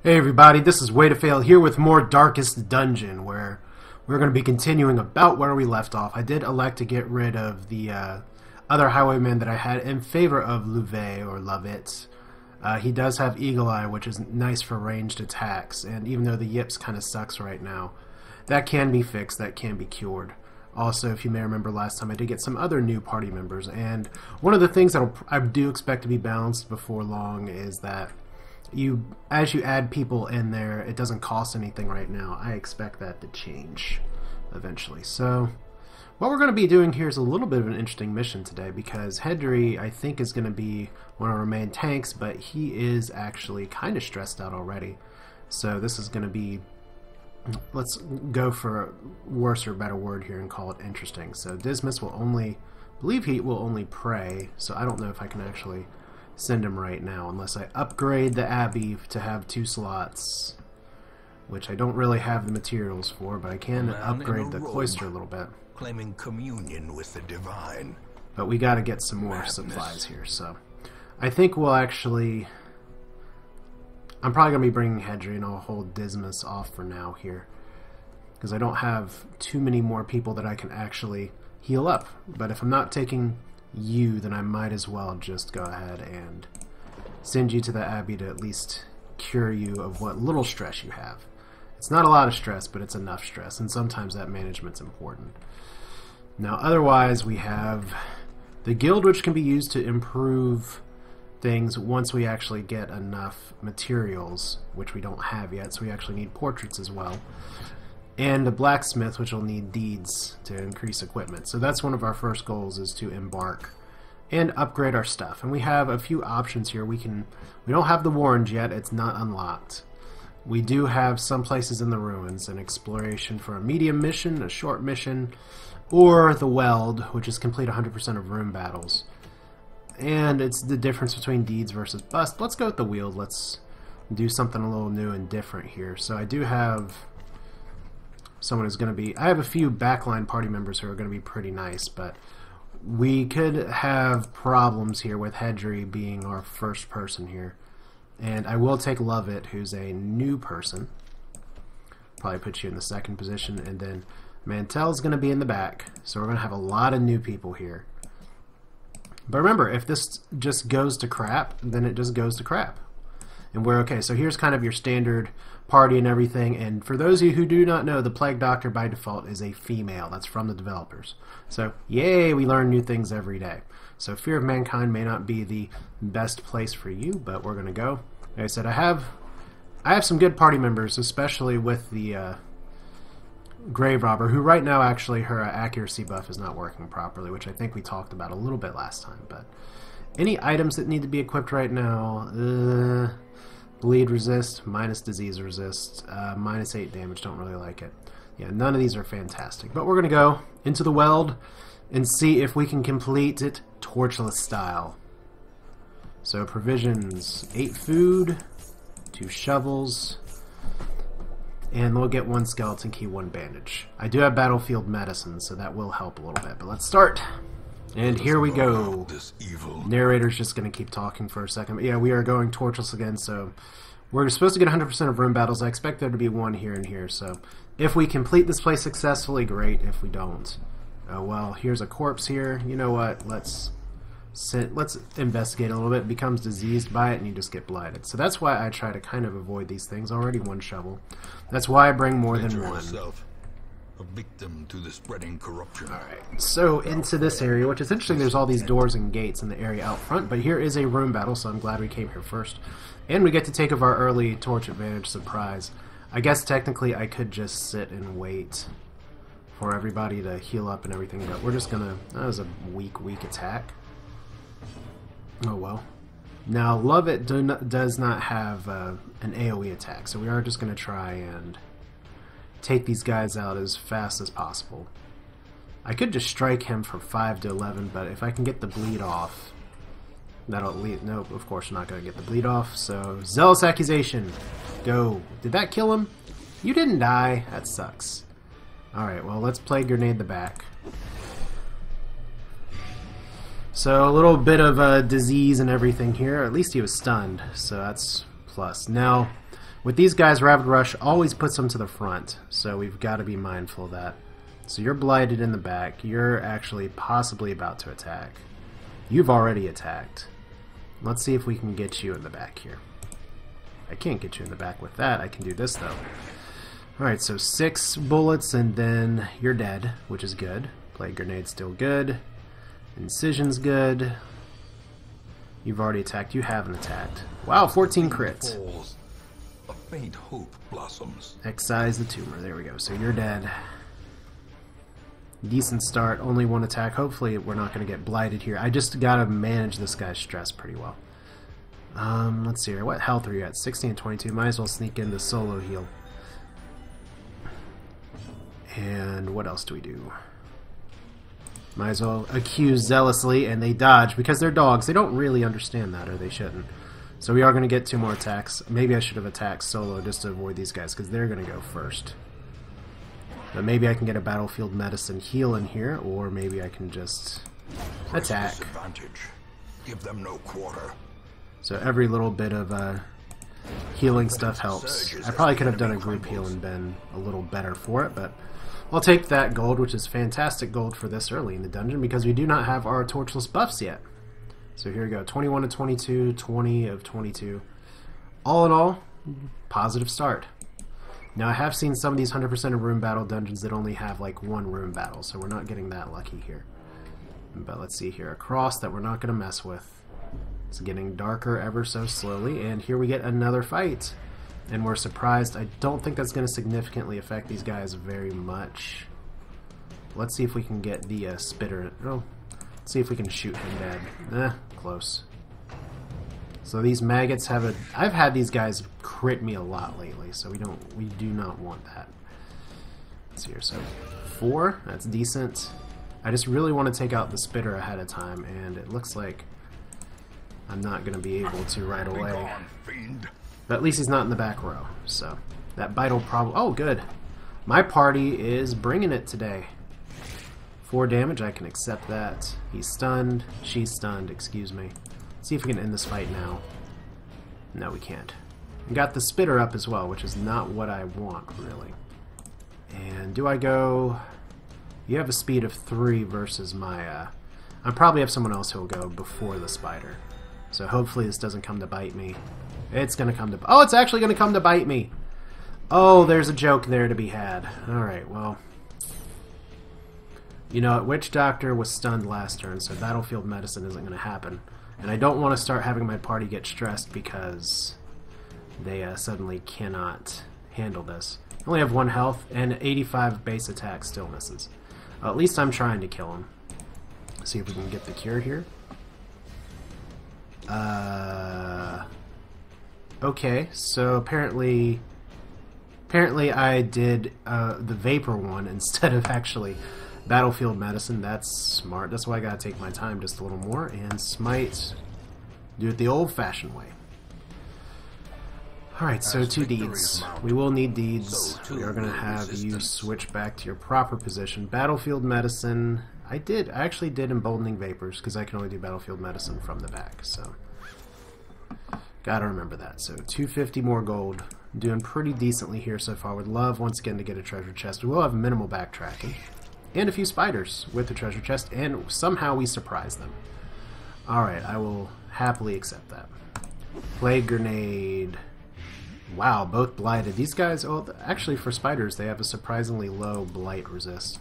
Hey everybody, this is Way to Fail here with more Darkest Dungeon, where we're going to be continuing about where we left off. I did elect to get rid of the other highwayman that I had in favor of Louvet or Lovett. He does have Eagle Eye, which is nice for ranged attacks, and even though the Yips kind of sucks right now, that can be fixed, that can be cured. Also, if you may remember last time, I did get some other new party members, and one of the things that I do expect to be balanced before long is that as you add people in there, it doesn't cost anything right now. I expect that to change eventually. So what we're going to be doing here is a little bit of an interesting mission today, because Hedry, I think, is going to be one of our main tanks, but he is actually kind of stressed out already. So this is going to be, let's go for a worse or better word here and call it interesting. So Dismas will only, I believe he will only pray, so I don't know if I can actually send him right now unless I upgrade the Abbey to have 2 slots, which I don't really have the materials for, but I can upgrade the cloister a little bit, claiming communion with the divine. but we got to get some more supplies here. So I think we'll actually, I'm probably gonna be bringing Hedry, and I'll hold Dismas off for now here because I don't have too many more people that I can actually heal up. But if I'm not taking you, then I might as well just go ahead and send you to the Abbey to at least cure you of what little stress you have. It's not a lot of stress, but it's enough stress, and sometimes that management's important. Now otherwise we have the guild, which can be used to improve things once we actually get enough materials, which we don't have yet, so we actually need portraits as well. And a blacksmith, which will need deeds to increase equipment. So that's one of our first goals, is to embark and upgrade our stuff. And we have a few options here. We don't have the Warrens yet, it's not unlocked. We do have some places in the ruins, an exploration for a medium mission, a short mission, or the Weld, which is complete 100% of room battles. And it's the difference between deeds versus bust. Let's go with the Wield. Let's do something a little new and different here. So I do have someone who's going to be, I have a few backline party members who are going to be pretty nice, but we could have problems here with Hedry being our first person here. And I will take Lovett, who's a new person. Probably put you in the second position, and then Mantell's going to be in the back, so we're going to have a lot of new people here. But remember, if this just goes to crap, then it just goes to crap. And we're okay. So here's kind of your standard party and everything. And for those of you who do not know, the Plague Doctor by default is a female. That's from the developers. So yay, we learn new things every day. So Fear of Mankind may not be the best place for you, but we're going to go. Like I said, I have some good party members, especially with the Grave Robber, who right now actually her accuracy buff is not working properly, which I think we talked about a little bit last time. But any items that need to be equipped right now, bleed resist, minus disease resist, minus 8 damage, don't really like it. Yeah, none of these are fantastic. But we're going to go into the Weld and see if we can complete it torchless style. So provisions, 8 food, 2 shovels, and we'll get 1 skeleton key, 1 bandage. I do have battlefield medicine, so that will help a little bit. But let's start. And here we go. Narrator's just going to keep talking for a second. But yeah, we are going torchless again, so we're supposed to get 100% of room battles. I expect there to be 1 here and here, so if we complete this place successfully, great. If we don't, oh well, here's a corpse here. You know what? Let's investigate a little bit. It becomes diseased by it, and you just get blighted. So that's why I try to kind of avoid these things. Already 1 shovel. That's why I bring more than 1. A victim to the spreading corruption. Alright, so into this area, which is interesting, there's all these doors and gates in the area out front, but here is a room battle, so I'm glad we came here first. And we get to take of our early torch advantage surprise. I guess technically I could just sit and wait for everybody to heal up and everything, but we're just gonna, that was a weak attack. Oh well. Now Lovett does not have an AoE attack, so we are just gonna try and take these guys out as fast as possible. I could just strike him for 5 to 11, but if I can get the bleed off, that'll lead. Nope, of course I'm not going to get the bleed off. So Zealous Accusation, go. Did that kill him? You didn't die. That sucks. Alright, well let's play Grenade the back. So a little bit of disease and everything here. At least he was stunned, so that's plus. Now With these guys, Rapid Rush always puts them to the front, so we've got to be mindful of that. So you're blighted in the back. You're actually possibly about to attack. You've already attacked. Let's see if we can get you in the back here. I can't get you in the back with that. I can do this, though. Alright, so 6 bullets, and then you're dead, which is good. Plague Grenade's still good. Incision's good. You've already attacked. You haven't attacked. Wow, 14 crits. Falls, a faint hope blossoms. Excise the tumor. There we go. So you're dead. Decent start. Only 1 attack. Hopefully we're not going to get blighted here. I just got to manage this guy's stress pretty well. Let's see here. What health are you at? 16 and 22. Might as well sneak in the solo heal. And what else do we do? Might as well accuse zealously, and they dodge because they're dogs. They don't really understand that, or they shouldn't. So we are going to get 2 more attacks. Maybe I should have attacked solo just to avoid these guys because they're going to go first. But maybe I can get a battlefield medicine heal in here, or maybe I can just attack. Give them no quarter. So every little bit of healing stuff helps. I probably could have done a group heal and been a little better for it, but I'll take that gold, which is fantastic gold for this early in the dungeon, because we do not have our torchless buffs yet. So here we go, 21 of 22, 20 of 22. All in all, positive start. Now I have seen some of these 100% of room battle dungeons that only have like 1 room battle, so we're not getting that lucky here. But let's see here, a cross that we're not going to mess with. It's getting darker ever so slowly, and here we get another fight. And we're surprised. I don't think that's going to significantly affect these guys very much. Let's see if we can get the spitter. Oh, let's see if we can shoot him dead. Close. So these maggots have a... I've had these guys crit me a lot lately, so we do not want that. Let's see here. So 4, that's decent. I just really want to take out the spitter ahead of time, and it looks like I'm not going to be able to right away. But at least he's not in the back row, so that bite will probably... Oh, good. My party is bringing it today. 4 damage, I can accept that. He's stunned. She's stunned, excuse me. Let's see if we can end this fight now. No, we can't. We got the spitter up as well, which is not what I want, really. And do I go... You have a speed of 3 versus my... I probably have someone else who will go before the spider. So hopefully this doesn't come to bite me. It's going to come to... Oh, it's actually going to come to bite me! Oh, there's a joke there to be had. Alright, well... You know, Witch Doctor was stunned last turn, so Battlefield Medicine isn't going to happen. And I don't want to start having my party get stressed because they suddenly cannot handle this. I only have 1 health, and 85 base attack still misses. At least I'm trying to kill him. See if we can get the cure here. Okay, so apparently I did the vapor one instead of actually battlefield medicine. That's smart. That's why I gotta take my time just a little more and smite. Do it the old-fashioned way. Alright, so 2 deeds. We will need deeds. We are gonna have you switch back to your proper position. Battlefield medicine. I actually did emboldening vapors because I can only do battlefield medicine from the back, so gotta remember that. So 250 more gold. Doing pretty decently here so far. Would love once again to get a treasure chest. We will have minimal backtracking. And a few spiders with the treasure chest, and somehow we surprise them. Alright, I will happily accept that. Plague Grenade. Wow, both blighted. These guys, oh, actually for spiders, they have a surprisingly low blight resist.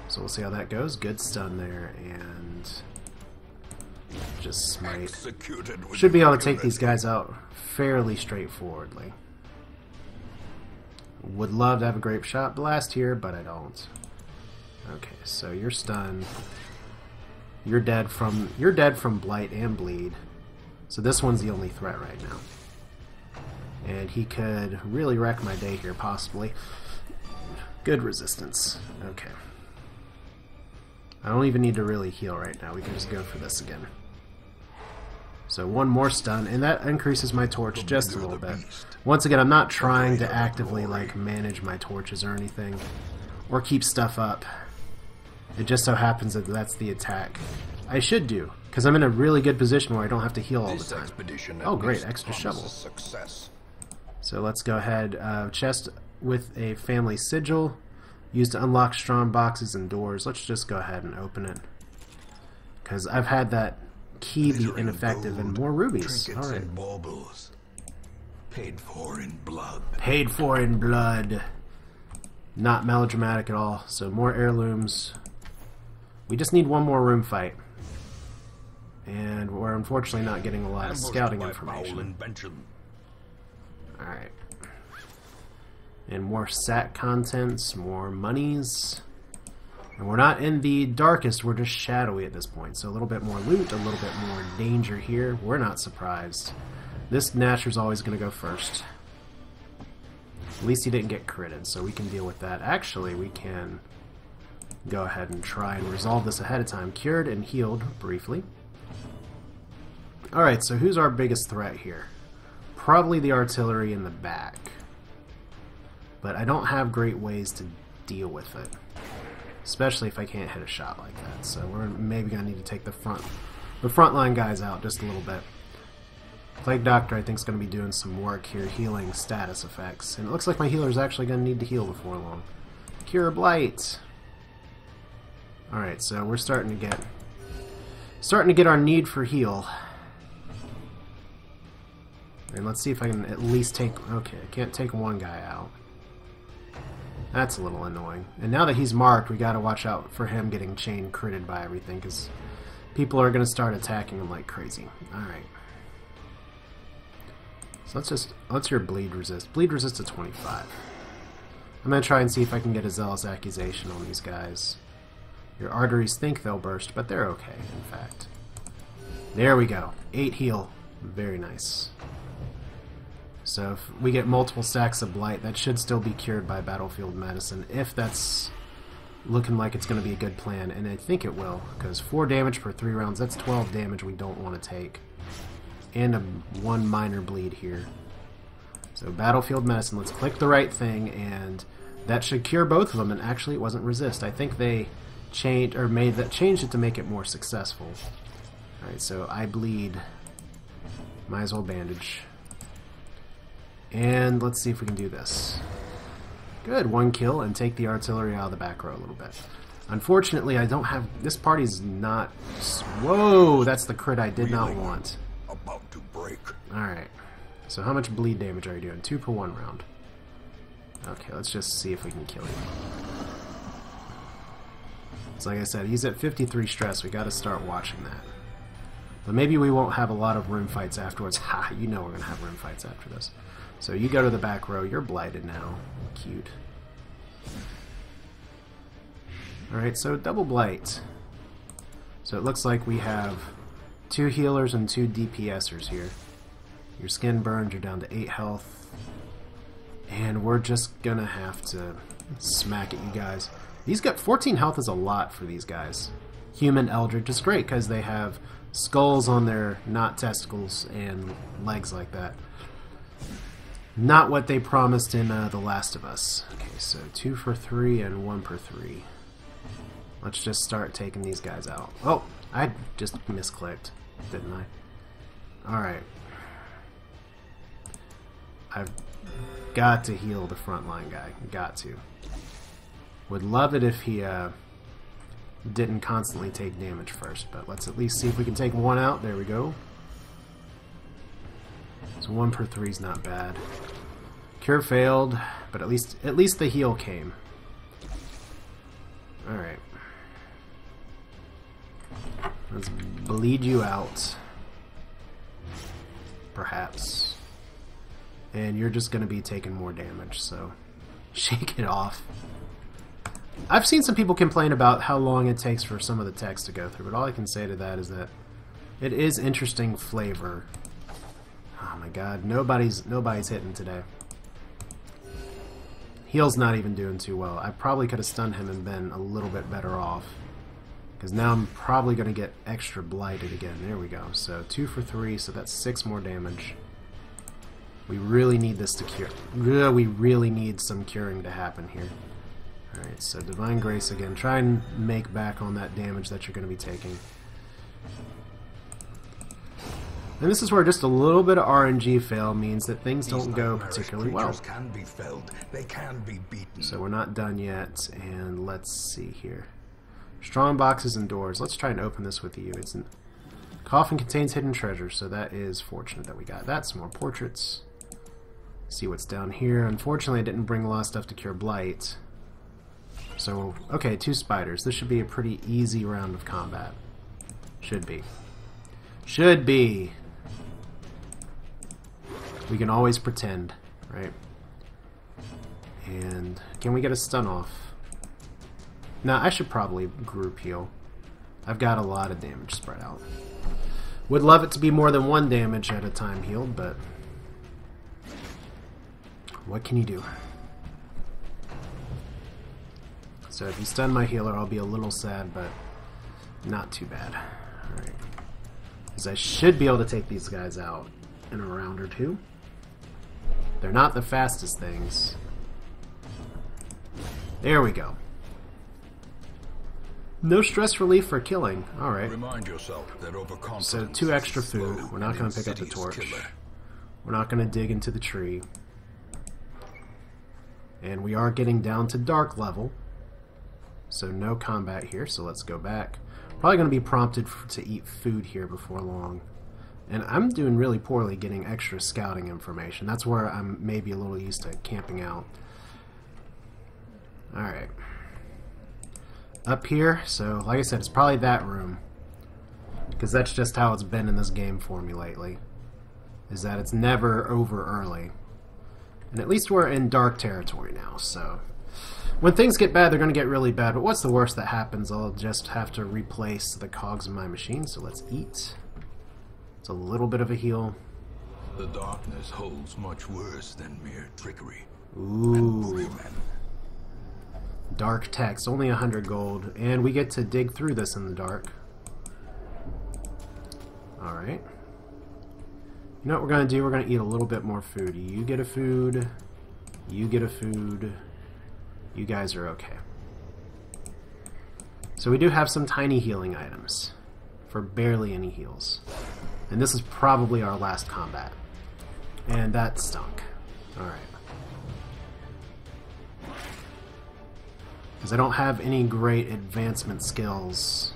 So we'll see how that goes. Good stun there, and just smite. Should be able to take these guys out fairly straightforwardly. Would love to have a grape shot blast here, but I don't. Okay, so you're stunned. You're dead from blight and bleed. So this one's the only threat right now. And he could really wreck my day here, possibly. Good resistance. Okay. I don't even need to really heal right now. We can just go for this again. So 1 more stun, and that increases my torch just a little bit. Once again, I'm not trying to actively like manage my torches or anything, or keep stuff up. It just so happens that that's the attack I should do Because I'm in a really good position where I don't have to heal all the This time. expedition Oh, at great, least extra promises shovel. Success. So let's go ahead. Chest with a family sigil. Used to unlock strong boxes and doors. Let's just go ahead and open it. Because I've had that key be Glittering ineffective and gold, more rubies. trinkets Alright. and baubles. Paid for in blood. Paid for in blood. Not melodramatic at all. So more heirlooms. We just need one more room fight. And we're unfortunately not getting a lot of Ambushed scouting by information. foul invention. Alright. And more SAT contents, more monies. And we're not in the darkest, we're just shadowy at this point. So a little bit more loot, a little bit more danger here. We're not surprised. This Nasher's always going to go first. At least he didn't get critted, so we can deal with that. Actually, we can go ahead and try and resolve this ahead of time. Cured and healed briefly. Alright, so who's our biggest threat here? Probably the artillery in the back. But I don't have great ways to deal with it. Especially if I can't hit a shot like that. So we're maybe going to need to take the frontline guys out just a little bit. Plague Doctor, I think, is going to be doing some work here, healing status effects. And it looks like my healer's actually going to need to heal before long. Cure Blight! Alright, so we're starting to get our need for heal. And let's see if I can at least take... Okay, I can't take one guy out. That's a little annoying. And now that he's marked, we gotta watch out for him getting chain critted by everything, because people are gonna start attacking him like crazy. Alright. So let's hear bleed resist. Bleed resist to 25. I'm gonna try and see if I can get a zealous accusation on these guys. Your arteries think they'll burst, but they're okay, in fact. There we go. 8 heal. Very nice. So if we get multiple stacks of blight, that should still be cured by battlefield medicine, if that's looking like it's going to be a good plan, and I think it will, because 4 damage per 3 rounds, that's 12 damage we don't want to take. And one minor bleed here. So battlefield medicine, let's click the right thing, and that should cure both of them, and actually it wasn't resist. I think they changed it to make it more successful. Alright, so I bleed. Might as well bandage. And let's see if we can do this. Good, 1 kill and take the artillery out of the back row a little bit. Unfortunately, I don't have... This party's not... Whoa, that's the crit I did not want. About to break. Alright. So how much bleed damage are you doing? 2 per 1 round. Okay, let's just see if we can kill you. So like I said, he's at 53 stress. We gotta start watching that. But maybe we won't have a lot of room fights afterwards. Ha! You know we're gonna have room fights after this. So you go to the back row. You're blighted now. Cute. Alright, so double blight. So it looks like we have 2 healers and 2 DPSers here. Your skin burned, you're down to 8 health. And we're just gonna have to smack at you guys. These got 14 health is a lot for these guys. Human Eldritch is great because they have skulls on their not testicles and legs like that. Not what they promised in The Last of Us. Okay, so 2 for 3 and 1 per 3. Let's just start taking these guys out. Oh, I just misclicked, didn't I? Alright. I've got to heal the frontline guy. Got to. Would love it if he didn't constantly take damage first, but let's at least see if we can take 1 out. There we go. So 1 per 3 is not bad. Cure failed, but at least the heal came. Alright. Let's bleed you out. Perhaps. And you're just going to be taking more damage, so shake it off. I've seen some people complain about how long it takes for some of the text to go through, but all I can say to that is that it is interesting flavor. Oh my god, nobody's hitting today. Heal's not even doing too well. I probably could have stunned him and been a little bit better off. Because now I'm probably going to get extra blighted again. There we go. So 2 for 3, so that's 6 more damage. We really need this to cure. We really need some curing to happen here. Alright, so Divine Grace again. Try and make back on that damage that you're going to be taking. And this is where just a little bit of RNG fail means that things don't go particularly well. Can be felled. They can be beaten. So we're not done yet, and let's see here. Strong boxes and doors. Let's try and open this with you. It's coffin contains hidden treasure, so that is fortunate that we got that. Some more portraits. See what's down here. Unfortunately, I didn't bring a lot of stuff to cure blight. So, okay, 2 spiders. This should be a pretty easy round of combat. Should be. Should be! We can always pretend, right? And can we get a stun off? Now, I should probably group heal. I've got a lot of damage spread out. Would love it to be more than 1 damage at a time healed, but what can you do? So if you stun my healer, I'll be a little sad, but not too bad. Alright. Because I should be able to take these guys out in a round or 2. They're not the fastest things. There we go. No stress relief for killing. Alright. Remind yourself that overconfidence. So 2 extra food. We're not going to pick up the torch. We're not going to dig into the tree. And we are getting down to dark level. So no combat here, so let's go back. Probably going to be prompted to eat food here before long. And I'm doing really poorly getting extra scouting information. That's where I'm maybe a little used to camping out. Alright. Up here, so like I said, it's probably that room. Because that's just how it's been in this game for me lately. Is that it's never over early. And at least we're in dark territory now, so when things get bad, they're going to get really bad. But what's the worst that happens? I'll just have to replace the cogs in my machine, so let's eat. It's a little bit of a heal. The darkness holds much worse than mere trickery. Ooh. Dark text, only 100 gold, and we get to dig through this in the dark. Alright. You know what we're going to do? We're going to eat a little bit more food. You get a food. You get a food. You guys are okay. So we do have some tiny healing items for barely any heals. And this is probably our last combat. And that stunk. Alright. Because I don't have any great advancement skills.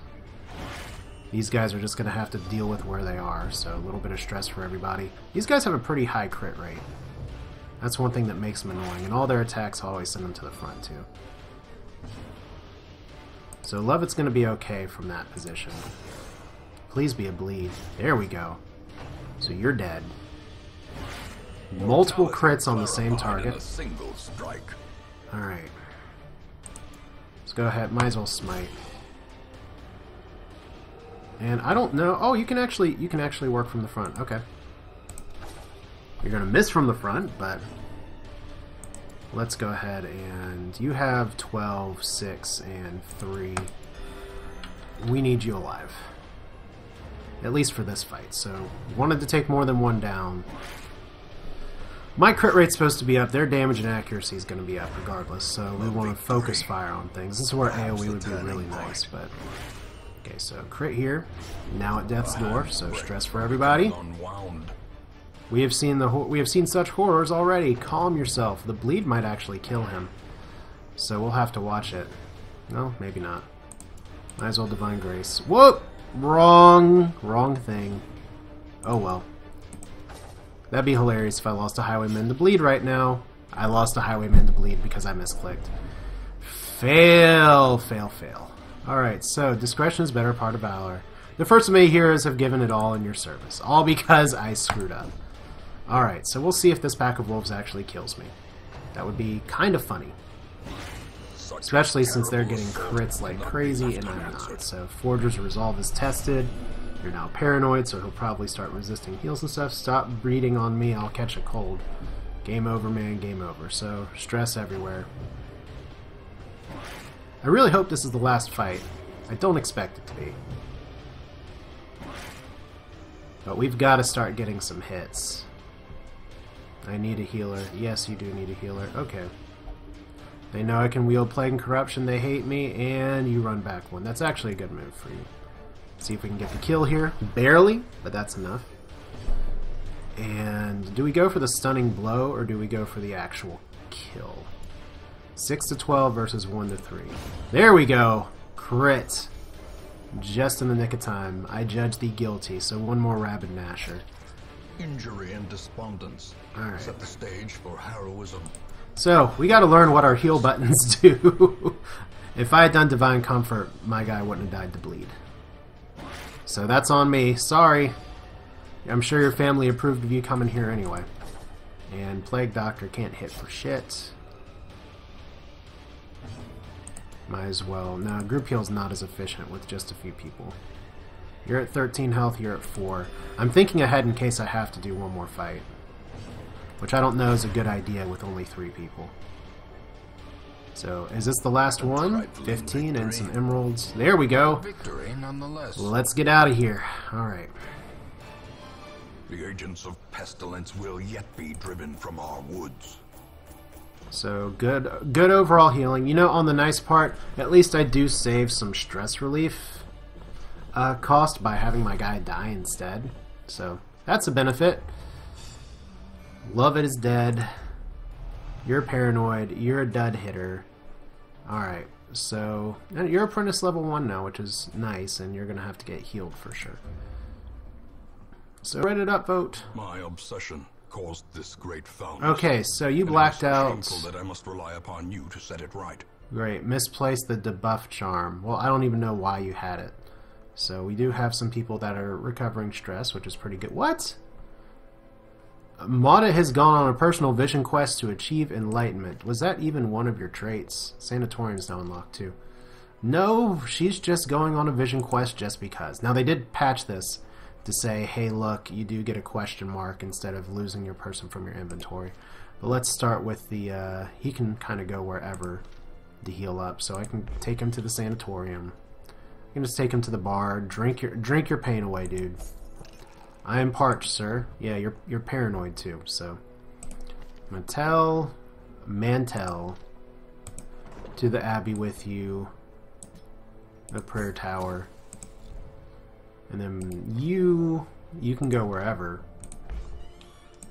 These guys are just going to have to deal with where they are, so a little bit of stress for everybody. These guys have a pretty high crit rate. That's one thing that makes them annoying, and all their attacks always send them to the front, too. So Lovett's going to be okay from that position. Please be a bleed. There we go. So you're dead. Multiple crits on the same target. Alright. Let's go ahead. Might as well smite. And I don't know. Oh, you can actually work from the front. Okay. You're gonna miss from the front, but let's go ahead and you have 12, 6, and 3. We need you alive. At least for this fight. So wanted to take more than 1 down. My crit rate's supposed to be up. Their damage and accuracy is going to be up regardless. So we want to focus fire on things. This is where AoE would be really nice, but okay, so crit here. Now at death's door, so stress for everybody. We have seen such horrors already. Calm yourself. The bleed might actually kill him. So we'll have to watch it. No, maybe not. Might as well Divine Grace. Whoop! Wrong thing. Oh well. That'd be hilarious if I lost a Highwayman to bleed right now. I lost a Highwayman to bleed because I misclicked. Fail. Alright, so discretion is better part of valor. The first of many heroes have given it all in your service. All because I screwed up. Alright, so we'll see if this pack of wolves actually kills me. That would be kind of funny. Especially since they're getting crits like crazy and I'm not. So Forger's Resolve is tested. You're now paranoid, so he'll probably start resisting heals and stuff. Stop breeding on me, I'll catch a cold. Game over, man, game over. So, stress everywhere. I really hope this is the last fight. I don't expect it to be. But we've got to start getting some hits. I need a healer. Yes, you do need a healer. Okay. They know I can wield Plague and Corruption, they hate me, and you run back 1. That's actually a good move for you. See if we can get the kill here. Barely, but that's enough. And do we go for the stunning blow or do we go for the actual kill? 6 to 12 versus 1 to 3. There we go. Crit. Just in the nick of time. I judge thee guilty, so one more Rabid Gnasher. Injury and despondence set the stage for heroism. So, we gotta learn what our heal buttons do. If I had done Divine Comfort, my guy wouldn't have died to bleed. So that's on me. Sorry. I'm sure your family approved of you coming here anyway. And Plague Doctor can't hit for shit. Might as well. No, group heal's not as efficient with just a few people. You're at 13 health, you're at 4. I'm thinking ahead in case I have to do one more fight. Which I don't know is a good idea with only 3 people. So, is this the last one? 15 and some emeralds. There we go. Victory nonetheless. Let's get out of here. Alright. The agents of pestilence will yet be driven from our woods. So, good overall healing. You know, on the nice part, at least I do save some stress relief cost by having my guy die instead. So, that's a benefit. Love It is dead. You're paranoid. You're a dud hitter. Alright, so you're apprentice level 1 now, which is nice, and you're going to have to get healed for sure. So, write it up, vote. My obsession caused this great foul. Okay, so you blacked out. Shameful that I must rely upon you to set it right. Great. Misplaced the debuff charm. Well, I don't even know why you had it. So we do have some people that are recovering stress, which is pretty good. What? Mata has gone on a personal vision quest to achieve enlightenment. Was that even one of your traits? Sanatorium's now unlocked too. No, she's just going on a vision quest just because. Now they did patch this to say, hey look, you do get a question mark instead of losing your person from your inventory. But let's start with the, he can kind of go wherever to heal up. So I can take him to the sanatorium. I can just take him to the bar. Drink your pain away, dude. I am parched, sir. Yeah, you're paranoid too, so. Mantel to the Abbey with you. The prayer tower. And then you can go wherever.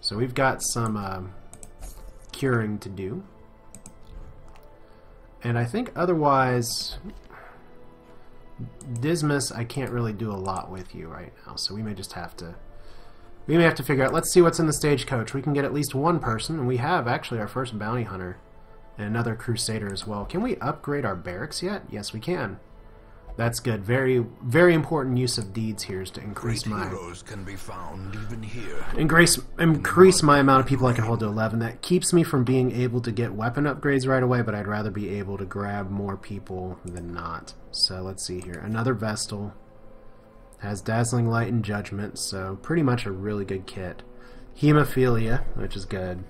So we've got some curing to do. And I think otherwise, Dismas, I can't really do a lot with you right now. So we may just have to figure out. Let's see what's in the stagecoach. We can get at least one person, and we have actually our first bounty hunter and another crusader as well. Can we upgrade our barracks yet? Yes, we can. That's good. Very, very important use of deeds here is to increase Great heroes can be found even here. Increase my amount of people I can hold to 11. That keeps me from being able to get weapon upgrades right away, but I'd rather be able to grab more people than not. So let's see here. Another Vestal. Has Dazzling Light and Judgment, so pretty much a really good kit. Hemophilia, which is good.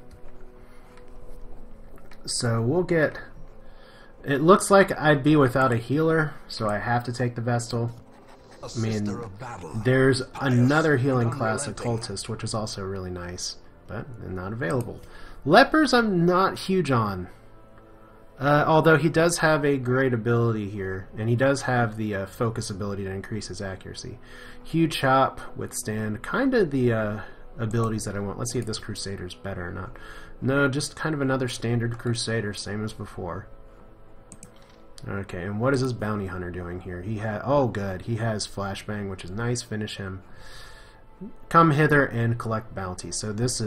So we'll get... It looks like I'd be without a healer, so I have to take the Vestal. I mean, there's another healing class, Occultist, which is also really nice, but not available. Lepers I'm not huge on. Although he does have a great ability here, and he does have the focus ability to increase his accuracy. Huge Chop, Withstand, kind of the abilities that I want. Let's see if this Crusader's better or not. No, just kind of another standard Crusader, same as before. Okay, and what is this Bounty Hunter doing here? He had, oh good, he has Flashbang, which is nice. Finish him. Come hither and collect bounty. So this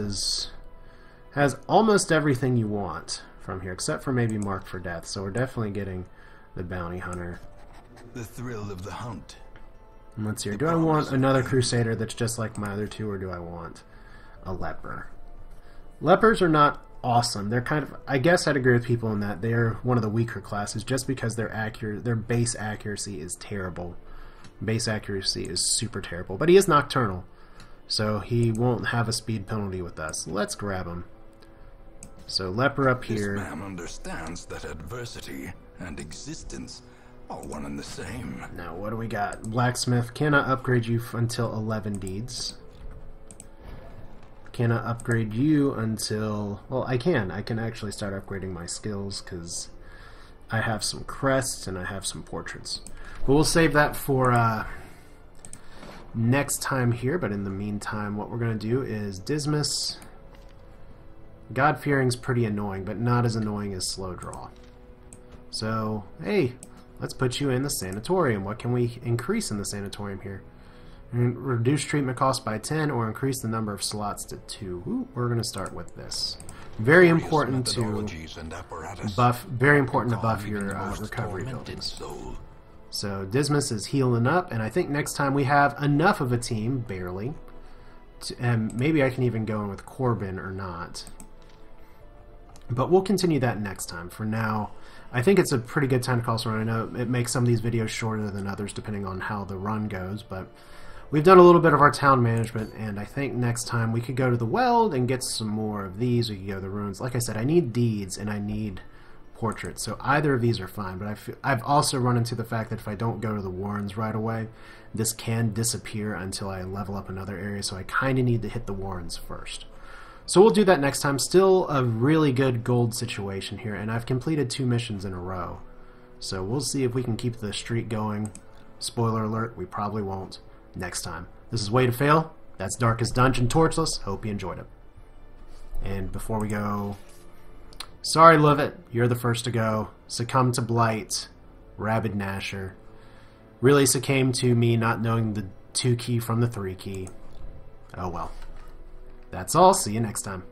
has almost everything you want from here, except for maybe Mark for Death. So we're definitely getting the Bounty Hunter. The thrill of the hunt. And let's see, do I want another Crusader that's just like my other two, or do I want a Leper? Lepers are not awesome. They're kind of, I guess I'd agree with people in that they're one of the weaker classes just because their base accuracy is terrible. Base accuracy is super terrible. But he is nocturnal, so he won't have a speed penalty with us. Let's grab him. So Leper up here. This man understands that adversity and existence are one and the same. Now what do we got? Blacksmith cannot upgrade you until 11 deeds. Cannot upgrade you until... Well, I can. I can actually start upgrading my skills because I have some crests and I have some portraits. But we'll save that for next time here, but in the meantime, what we're going to do is Dismas. God-fearing's pretty annoying, but not as annoying as Slow Draw. So, hey, let's put you in the sanatorium. What can we increase in the sanatorium here? Reduce treatment cost by 10 or increase the number of slots to 2. Ooh, we're going to start with this. Very important to buff. Very important to buff your recovery buildings. So Dismas is healing up, and I think next time we have enough of a team, barely. And maybe I can even go in with Corbin or not. But we'll continue that next time. For now, I think it's a pretty good time to call some run. I know it makes some of these videos shorter than others depending on how the run goes, but we've done a little bit of our town management, and I think next time we could go to the Weld and get some more of these. We could go to the ruins. Like I said, I need deeds and I need portraits, so either of these are fine, but I've also run into the fact that if I don't go to the Warrens right away, this can disappear until I level up another area, so I kind of need to hit the Warrens first. So we'll do that next time. Still a really good gold situation here, and I've completed 2 missions in a row. So we'll see if we can keep the streak going. Spoiler alert, we probably won't next time. This is Way to Fail. That's Darkest Dungeon Torchless. Hope you enjoyed it. And before we go, sorry, Lovett, you're the first to go. Succumb to Blight, Rabid Gnasher. Really succumbed to me not knowing the 2 key from the 3 key. Oh well. That's all. See you next time.